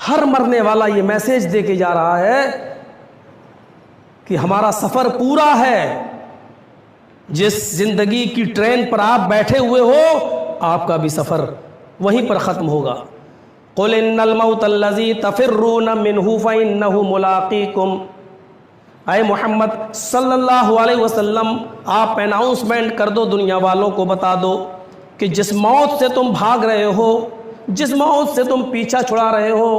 ہر مرنے والا یہ میسیج دے کے جا رہا ہے کہ ہمارا سفر پورا ہے. جس زندگی کی ٹرین پر آپ بیٹھے ہوئے ہو آپ کا بھی سفر وہیں پر ختم ہوگا. قُلْ إِنَّ الْمَوْتَ الَّذِي تَفِرُّونَ مِنْهُ فَإِنَّهُ مُلَاقِيكُمْ. اے محمد صلی اللہ علیہ وسلم آپ اناؤنسمنٹ کر دو، دنیا والوں کو بتا دو کہ جس موت سے تم بھاگ رہے ہو، جس موت سے تم پیچھا چھڑا رہے ہو،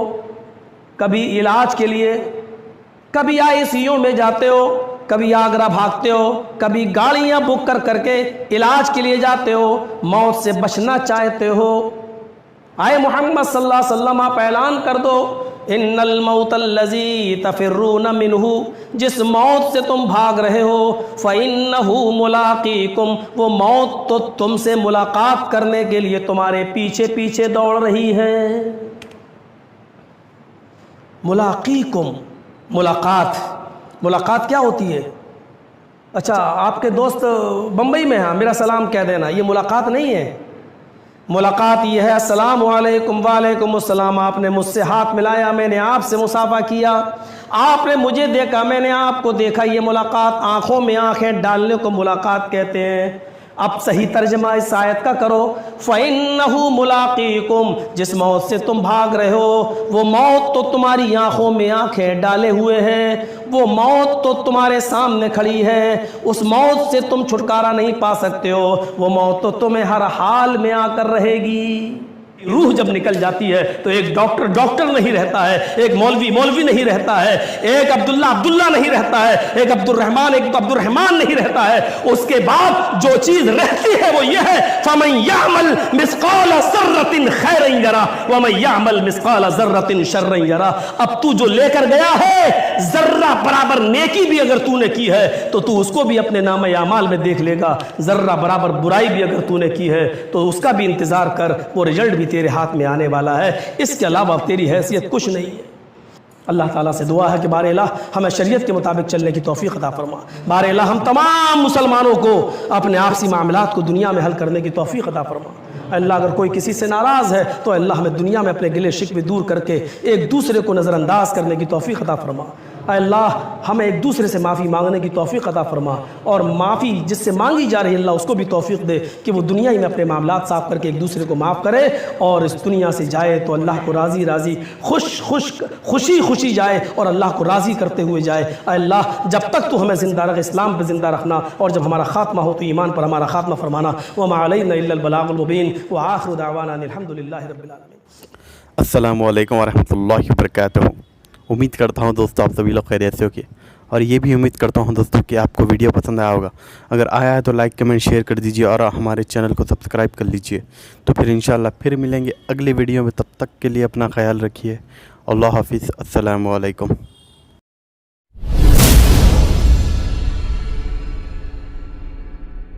کبھی علاج کے لیے، کبھی ICU میں جاتے ہو، کبھی آگرہ بھاگتے ہو، کبھی گاڑیاں بک کر کر کے علاج کے لیے جاتے ہو، موت سے بچنا چاہتے ہو. اے محمد صلی اللہ علیہ وسلم آپ اعلان کر دو ان الموت الذی تفرون منہ، جس موت سے تم بھاگ رہے ہو، فإنہ ملاقیکم، وہ موت تو تم سے ملاقات کرنے کے لیے تمہارے پیچھے پیچھے دوڑ رہی ہے. ملاقیکم، ملاقات کیا ہوتی ہے؟ اچھا آپ کے دوست بمبئی میں ہیں، میرا سلام کہہ دینا، یہ ملاقات نہیں ہے. ملاقات یہ ہے السلام علیکم، وعلیکم السلام، آپ نے مجھ سے ہاتھ ملایا، میں نے آپ سے مصافحہ کیا، آپ نے مجھے دیکھا، میں نے آپ کو دیکھا، یہ ملاقات، آنکھوں میں آنکھیں ڈالنے کو ملاقات کہتے ہیں. اب صحیح ترجمہ اس آیت کا کرو، فَإِنَّهُ مُلَاقِيكُمْ، جس موت سے تم بھاگ رہے ہو وہ موت تو تمہاری آنکھوں میں آنکھیں ڈالے ہوئے ہے، وہ موت تو تمہارے سامنے کھڑی ہے، اس موت سے تم چھٹکارا نہیں پا سکتے ہو، وہ موت تو تمہیں ہر حال میں آ کر رہے گی. روح جب نکل جاتی ہے تو ایک ڈاکٹر نہیں رہتا ہے، ایک مولوی نہیں رہتا ہے، ایک عبداللہ نہیں رہتا ہے، ایک عبد الرحمن نہیں رہتا ہے. اس کے بعد جو چیز رہتی ہے وہ یہ ہے فَمَنْ يَعْمَلْ مِثْقَالَ ذَرَّةٍ خَيْرًا يَرَهُ وَمَنْ يَعْمَلْ مِثْقَالَ ذَرَّةٍ شَرًّا يَرَهُ. اب تو جو لے کر گیا ہے ذرہ برابر نیکی بھی اگر تو نے کی ہے تو تو اس کو بھی اپنے نامہ اعمال میں دیکھ لے گا، ذرہ برابر برائی بھی اگر تو نے کی ہے تو اس کا بھی انتظار کر، وہ رزلٹ بھی تیرے ہاتھ میں آنے والا ہے. اس کے علاوہ تیری حیثیت کچھ نہیں ہے. اللہ تعالیٰ سے دعا ہے کہ بار الہ ہمیں شریعت کے مطابق چلنے کی توفیق عطا فرما. بار الہ ہم تمام مسلمانوں کو اپنے آپسی معاملات کو دنیا میں حل کرنے کی توفیق عطا فرما. اللہ اگر کوئی کسی سے ناراض ہے تو اللہ ہمیں دنیا میں اپنے گلے شکوے دور کر کے ایک دوسرے کو نظر انداز کرنے کی توفیق عطا فرما. اے اللہ ہمیں ایک دوسرے سے معافی مانگنے کی توفیق عطا فرما، اور معافی جس سے مانگی جا رہی ہے اللہ اس کو بھی توفیق دے کہ وہ دنیا ہی میں اپنے معاملات صاف کر کے ایک دوسرے کو معاف کرے، اور اس دنیا سے جائے تو اللہ کو راضی خوشی جائے اور اللہ کو راضی کرتے ہوئے جائے. اے اللہ جب تک تو ہمیں زندہ رکھ، اسلام پہ زندہ رکھنا، اور جب ہمارا خاتمہ ہو تو ایمان پر ہمارا خاتمہ فرمانا. وما علینا الا البلاغ المبین، وآخر دعوانا ان الحمد للہ رب العالمین. السلام علیکم ورحمۃ اللہ وبرکاتہ. امید کرتا ہوں دوستو آپ سبھی لوگ خیریت سے ہوگے، اور یہ بھی امید کرتا ہوں دوستو کہ آپ کو ویڈیو پسند آیا ہوگا. اگر آیا ہے تو لائک کمنٹ شیئر کر دیجئے اور ہمارے چینل کو سبسکرائب کر لیجئے. تو پھر انشاءاللہ پھر ملیں گے اگلی ویڈیو میں، تب تک کے لیے اپنا خیال رکھیے. اللہ حافظ. السلام علیکم.